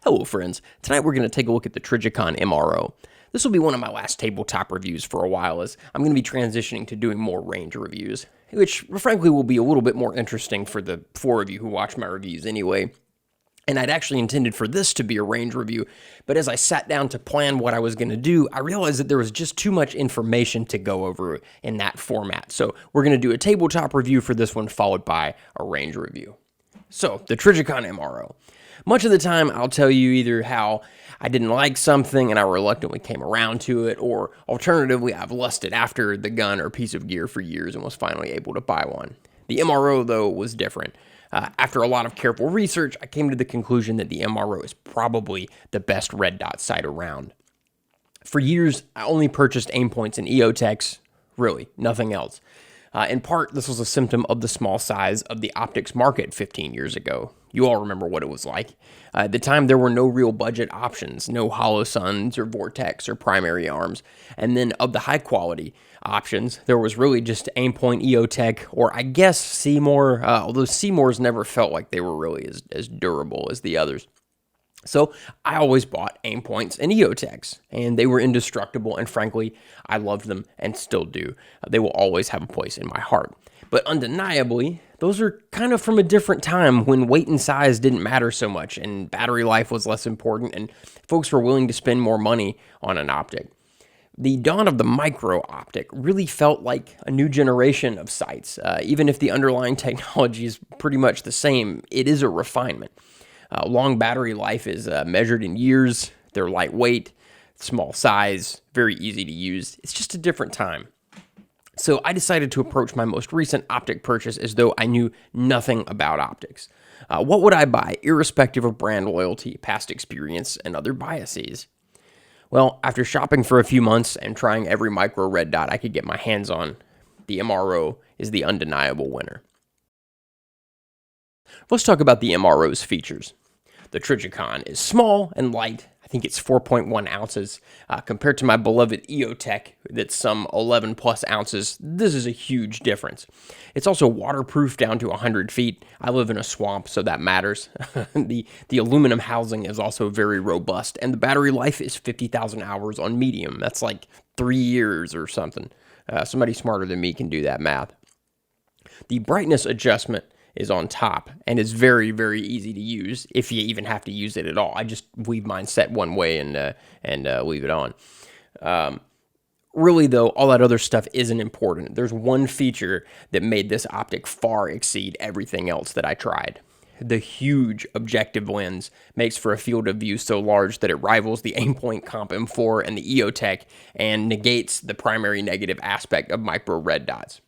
Hello friends, tonight we're going to take a look at the Trijicon MRO. This will be one of my last tabletop reviews for a while, as I'm going to be transitioning to doing more range reviews, which frankly will be a little bit more interesting for the 4 of you who watch my reviews anyway. And I'd actually intended for this to be a range review, but as I sat down to plan what I was going to do, I realized that there was just too much information to go over in that format. So we're going to do a tabletop review for this one, followed by a range review. So, the Trijicon MRO. Much of the time, I'll tell you either how I didn't like something and I reluctantly came around to it, or alternatively, I've lusted after the gun or piece of gear for years and was finally able to buy one. The MRO, though, was different. After a lot of careful research, I came to the conclusion that the MRO is probably the best red dot sight around. For years, I only purchased Aimpoints and EOTechs, really, nothing else. In part, this was a symptom of the small size of the optics market 15 years ago. You all remember what it was like. At the time, there were no real budget options, no holosuns or vortex or primary arms. And then of the high-quality options, there was really just Aimpoint, EOTech, or I guess Seymour, although Seymour's never felt like they were really as durable as the others. So I always bought Aimpoints and EOTechs, and they were indestructible, and frankly, I loved them and still do. They will always have a place in my heart. But undeniably, those are kind of from a different time when weight and size didn't matter so much, and battery life was less important, and folks were willing to spend more money on an optic. The dawn of the micro optic really felt like a new generation of sights. Even if the underlying technology is pretty much the same, it is a refinement. Long battery life is measured in years. They're lightweight, small size, very easy to use. It's just a different time. So I decided to approach my most recent optic purchase as though I knew nothing about optics. What would I buy, irrespective of brand loyalty, past experience, and other biases? Well, after shopping for a few months and trying every micro red dot I could get my hands on, the MRO is the undeniable winner. Let's talk about the MRO's features. The Trijicon is small and light. I think it's 4.1 ounces. Compared to my beloved EOTech, that's some 11 plus ounces. This is a huge difference. It's also waterproof down to 100 feet. I live in a swamp, so that matters. The aluminum housing is also very robust, and the battery life is 50,000 hours on medium. That's like 3 years or something. Somebody smarter than me can do that math. The brightness adjustment is on top and is very, very easy to use if you even have to use it at all. I just leave mine set one way and leave it on. Really, though, all that other stuff isn't important. There's one feature that made this optic far exceed everything else that I tried. The huge objective lens makes for a field of view so large that it rivals the Aimpoint Comp M4 and the EOTech and negates the primary negative aspect of micro red dots,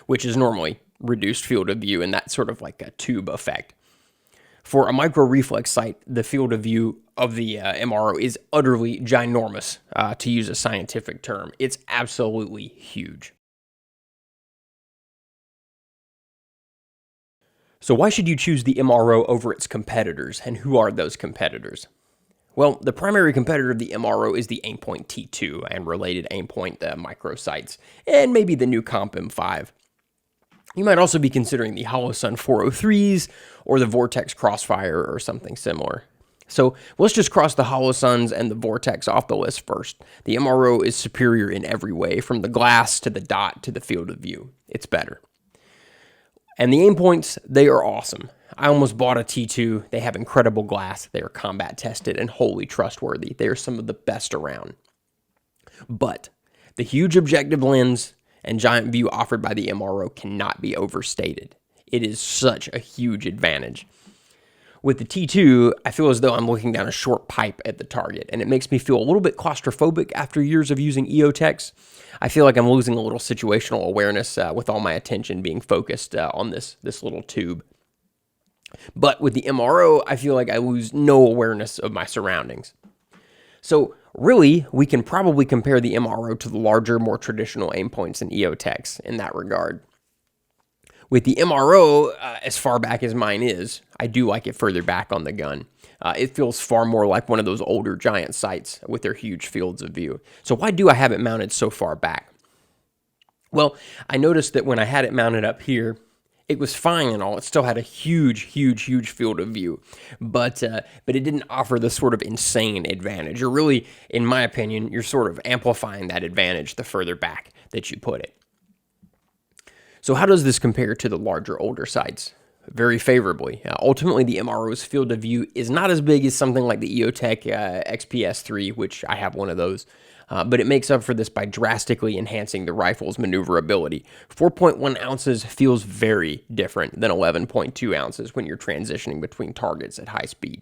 which is normally reduced field of view and that sort of like a tube effect. For a micro reflex sight, the field of view of the MRO is utterly ginormous, to use a scientific term. It's absolutely huge. So why should you choose the MRO over its competitors, and who are those competitors? Well, the primary competitor of the MRO is the Aimpoint T2 and related Aimpoint micro sights, and maybe the new Comp M5. You might also be considering the Holosun 403s or the Vortex Crossfire or something similar. So let's just cross the Holosuns and the Vortex off the list first. The MRO is superior in every way, from the glass to the dot to the field of view. It's better. And the Aimpoints, they are awesome. I almost bought a T2. They have incredible glass. They are combat tested and wholly trustworthy. They are some of the best around. But the huge objective lens and giant view offered by the MRO cannot be overstated. It is such a huge advantage. With the T2, I feel as though I'm looking down a short pipe at the target, and it makes me feel a little bit claustrophobic after years of using EOTechs. I feel like I'm losing a little situational awareness with all my attention being focused on this little tube. But with the MRO, I feel like I lose no awareness of my surroundings. So really, we can probably compare the MRO to the larger, more traditional aim points and EOTechs in that regard. With the MRO, as far back as mine is, I do like it further back on the gun. It feels far more like one of those older giant sights with their huge fields of view. So why do I have it mounted so far back? Well, I noticed that when I had it mounted up here, it was fine and all. It still had a huge field of view, but it didn't offer this sort of insane advantage. Or really, in my opinion, you're sort of amplifying that advantage the further back that you put it. So how does this compare to the larger, older sights? Very favorably. Ultimately, the MRO's field of view is not as big as something like the EOTech XPS-3, which I have one of those, but it makes up for this by drastically enhancing the rifle's maneuverability. 4.1 ounces feels very different than 11.2 ounces when you're transitioning between targets at high speed.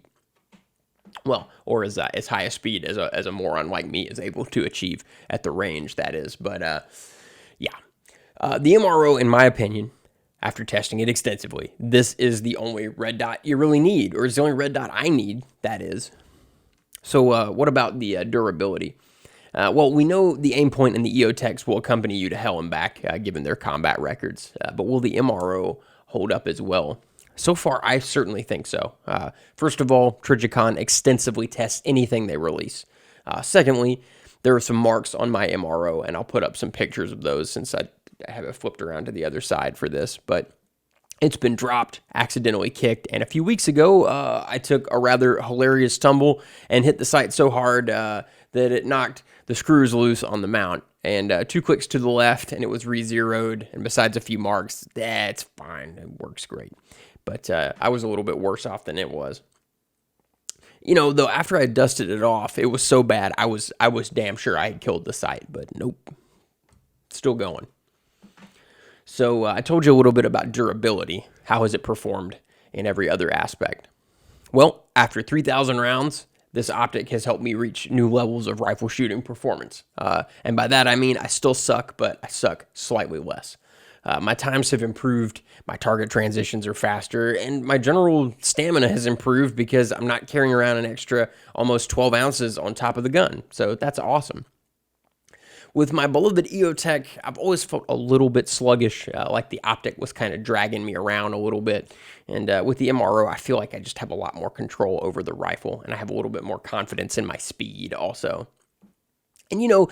Well, or as high a speed as a moron like me is able to achieve at the range, that is. But yeah. The MRO, in my opinion, after testing it extensively, this is the only red dot you really need, or it's the only red dot I need, that is. So what about the durability? Well, we know the aim point and the EOTechs will accompany you to hell and back, given their combat records. But will the MRO hold up as well? So far, I certainly think so. First of all, Trijicon extensively tests anything they release. Secondly, there are some marks on my MRO, and I'll put up some pictures of those since I have it flipped around to the other side for this, but it's been dropped, accidentally kicked, and a few weeks ago, I took a rather hilarious tumble and hit the sight so hard that it knocked the screws loose on the mount, and 2 clicks to the left, and it was re-zeroed, and besides a few marks, it's fine, it works great, but I was a little bit worse off than it was. You know, though, after I dusted it off, it was so bad, I was damn sure I had killed the sight, but nope, still going. So I told you a little bit about durability. How has it performed in every other aspect? Well, after 3,000 rounds, this optic has helped me reach new levels of rifle shooting performance. And by that, I mean I still suck, but I suck slightly less. My times have improved, my target transitions are faster, and my general stamina has improved because I'm not carrying around an extra almost 12 ounces on top of the gun. So that's awesome. With my beloved EOTech, I've always felt a little bit sluggish, like the optic was kind of dragging me around a little bit. And with the MRO, I feel like I just have a lot more control over the rifle, and I have a little bit more confidence in my speed also. And you know,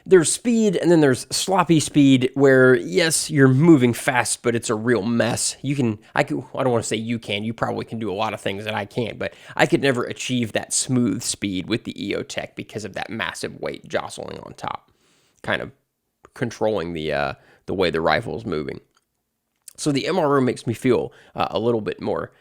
there's speed, and then there's sloppy speed, where yes, you're moving fast, but it's a real mess. I don't want to say you probably can do a lot of things that I can't, but I could never achieve that smooth speed with the EOTech because of that massive weight jostling on top, kind of controlling the way the rifle is moving. So the MRO makes me feel a little bit more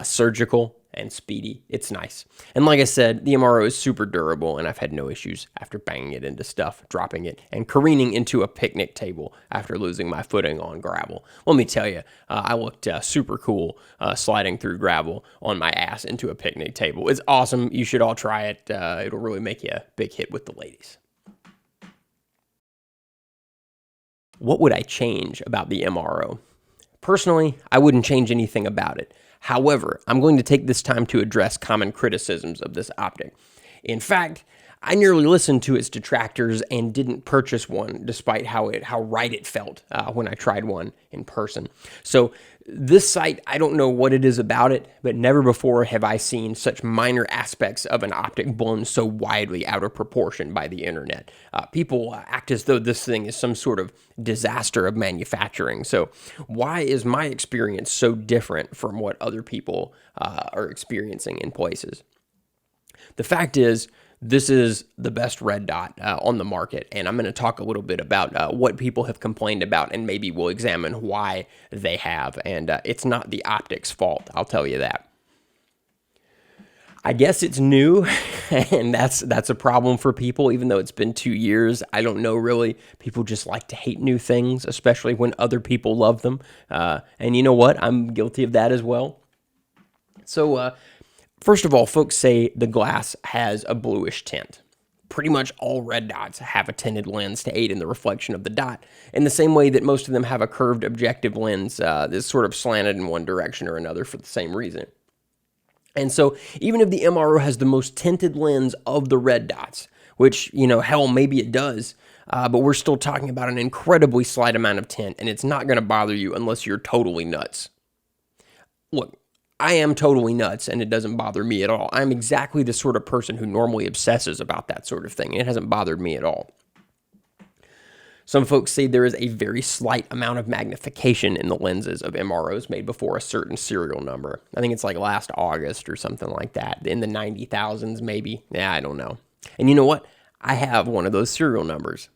surgical and speedy. It's nice. And like I said, the MRO is super durable, and I've had no issues after banging it into stuff, dropping it, and careening into a picnic table after losing my footing on gravel. Let me tell you, I looked super cool sliding through gravel on my ass into a picnic table. It's awesome. You should all try it. It'll really make you a big hit with the ladies. What would I change about the MRO? Personally, I wouldn't change anything about it. However, I'm going to take this time to address common criticisms of this optic. In fact, I nearly listened to its detractors and didn't purchase one, despite how right it felt when I tried one in person. So this sight, I don't know what it is about it, but never before have I seen such minor aspects of an optic blown so widely out of proportion by the internet. People act as though this thing is some sort of disaster of manufacturing. So why is my experience so different from what other people are experiencing in places? The fact is, this is the best red dot on the market, and I'm going to talk a little bit about what people have complained about, and maybe we'll examine why they have, and it's not the optic's fault, I'll tell you that. I guess it's new, and that's a problem for people, even though it's been 2 years. I don't know, really. People just like to hate new things, especially when other people love them, and you know what? I'm guilty of that as well. So, first of all, folks say the glass has a bluish tint. Pretty much all red dots have a tinted lens to aid in the reflection of the dot, in the same way that most of them have a curved objective lens that's sort of slanted in one direction or another for the same reason. And so even if the MRO has the most tinted lens of the red dots, which, hell, maybe it does, but we're still talking about an incredibly slight amount of tint, and it's not going to bother you unless you're totally nuts. Look, I am totally nuts, and it doesn't bother me at all. I'm exactly the sort of person who normally obsesses about that sort of thing, and it hasn't bothered me at all. Some folks say there is a very slight amount of magnification in the lenses of MROs made before a certain serial number. I think it's like last August or something like that, in the 90,000s maybe. Yeah, I don't know. And you know what? I have one of those serial numbers.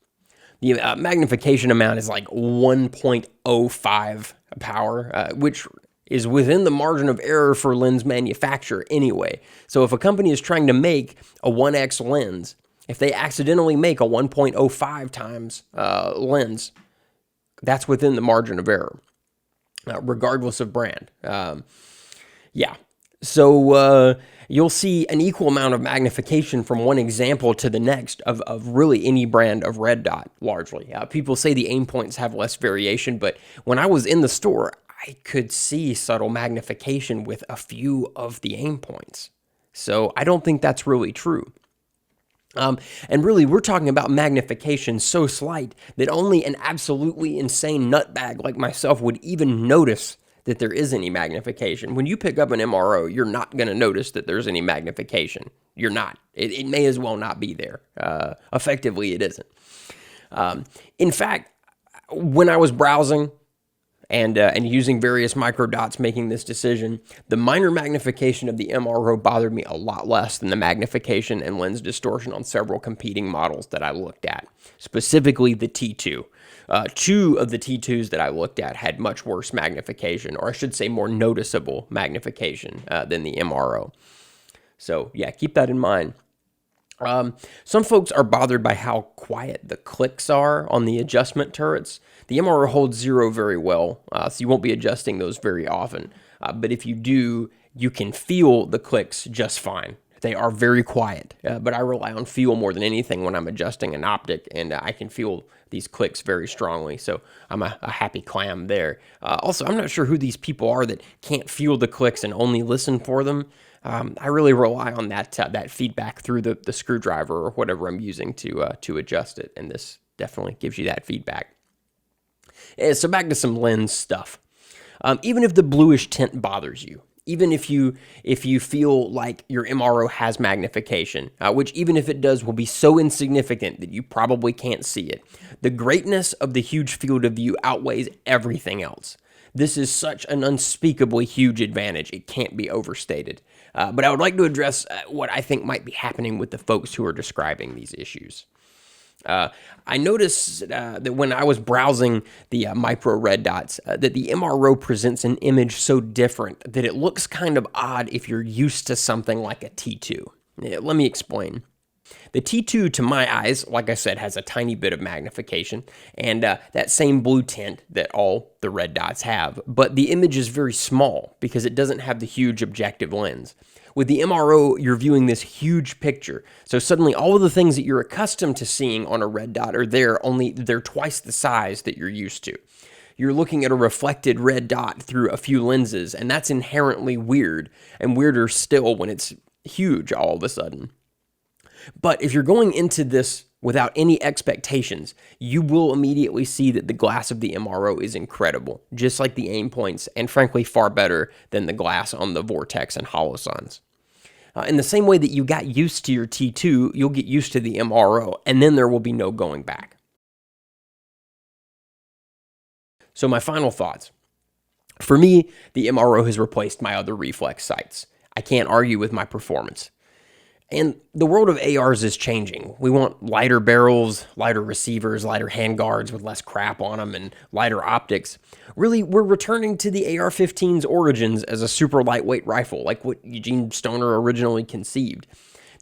The magnification amount is like 1.05 power, which is within the margin of error for lens manufacturer anyway. So if a company is trying to make a 1x lens, if they accidentally make a 1.05 times lens, that's within the margin of error, regardless of brand. So you'll see an equal amount of magnification from one example to the next of really any brand of red dot, largely. People say the aim points have less variation, but when I was in the store, I could see subtle magnification with a few of the aim points. So I don't think that's really true. And really, we're talking about magnification so slight that only an absolutely insane nutbag like myself would even notice that there is any magnification. When you pick up an MRO, you're not going to notice that there's any magnification. You're not. It may as well not be there. Effectively, it isn't. In fact, when I was browsing and using various micro dots making this decision, the minor magnification of the MRO bothered me a lot less than the magnification and lens distortion on several competing models that I looked at, specifically the T2. Two of the T2s that I looked at had much worse magnification, or I should say more noticeable magnification than the MRO. So yeah, keep that in mind. Some folks are bothered by how quiet the clicks are on the adjustment turrets. The MRO holds 0 very well, so you won't be adjusting those very often. But if you do, you can feel the clicks just fine. They are very quiet, but I rely on feel more than anything when I'm adjusting an optic, and I can feel these clicks very strongly, so I'm a happy clam there. Also, I'm not sure who these people are that can't feel the clicks and only listen for them. I really rely on that feedback through the screwdriver or whatever I'm using to adjust it, and this definitely gives you that feedback. So back to some lens stuff. Even if the bluish tint bothers you, even if you feel like your MRO has magnification, which even if it does will be so insignificant that you probably can't see it, the greatness of the huge field of view outweighs everything else. This is such an unspeakably huge advantage, it can't be overstated. But I would like to address what I think might be happening with the folks who are describing these issues. I noticed that when I was browsing the micro red dots, that the MRO presents an image so different that it looks kind of odd if you're used to something like a T2. Let me explain. The T2, to my eyes, like I said, has a tiny bit of magnification and that same blue tint that all the red dots have, but the image is very small because it doesn't have the huge objective lens. With the MRO, you're viewing this huge picture, so suddenly all of the things that you're accustomed to seeing on a red dot are there, only they're twice the size that you're used to. You're looking at a reflected red dot through a few lenses, and that's inherently weird, and weirder still when it's huge all of a sudden. But if you're going into this without any expectations, you will immediately see that the glass of the MRO is incredible, just like the aim points, and frankly far better than the glass on the Vortex and Holosuns. In the same way that you got used to your T2, you'll get used to the MRO, and then there will be no going back. So my final thoughts. For me, the MRO has replaced my other reflex sights. I can't argue with my performance. And the world of ARs is changing. We want lighter barrels, lighter receivers, lighter handguards with less crap on them, and lighter optics. Really, we're returning to the AR-15's origins as a super lightweight rifle, like what Eugene Stoner originally conceived.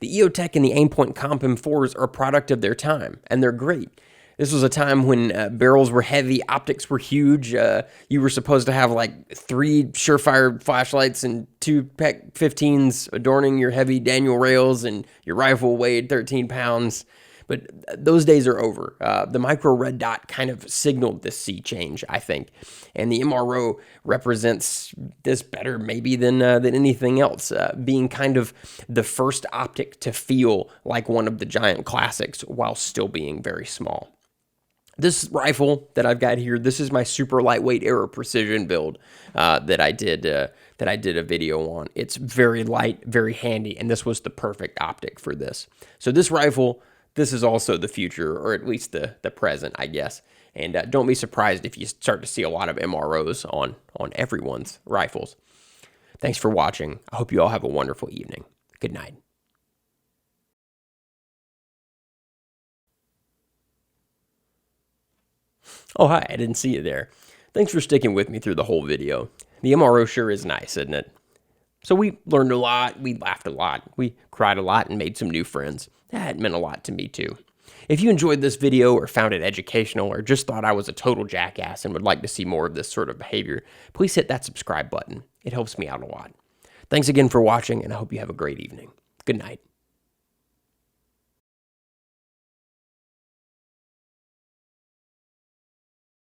The EOTech and the Aimpoint Comp M4s are a product of their time, and they're great. This was a time when barrels were heavy, optics were huge. You were supposed to have like 3 Surefire flashlights and 2 PEC 15s adorning your heavy Daniel rails, and your rifle weighed 13 pounds. But those days are over. The micro red dot kind of signaled this sea change, I think. And the MRO represents this better maybe than anything else, being kind of the first optic to feel like one of the giant classics while still being very small. This rifle that I've got here, this is my super lightweight Aero Precision build that I did a video on. It's very light, very handy, and this was the perfect optic for this. So this rifle, this is also the future, or at least the present, I guess. And don't be surprised if you start to see a lot of MROs on everyone's rifles. Thanks for watching. I hope you all have a wonderful evening. Good night. Oh, hi, I didn't see you there. Thanks for sticking with me through the whole video. The MRO sure is nice, isn't it? So we learned a lot, we laughed a lot, we cried a lot, and made some new friends. That meant a lot to me, too. If you enjoyed this video or found it educational or just thought I was a total jackass and would like to see more of this sort of behavior, please hit that subscribe button. It helps me out a lot. Thanks again for watching, and I hope you have a great evening. Good night.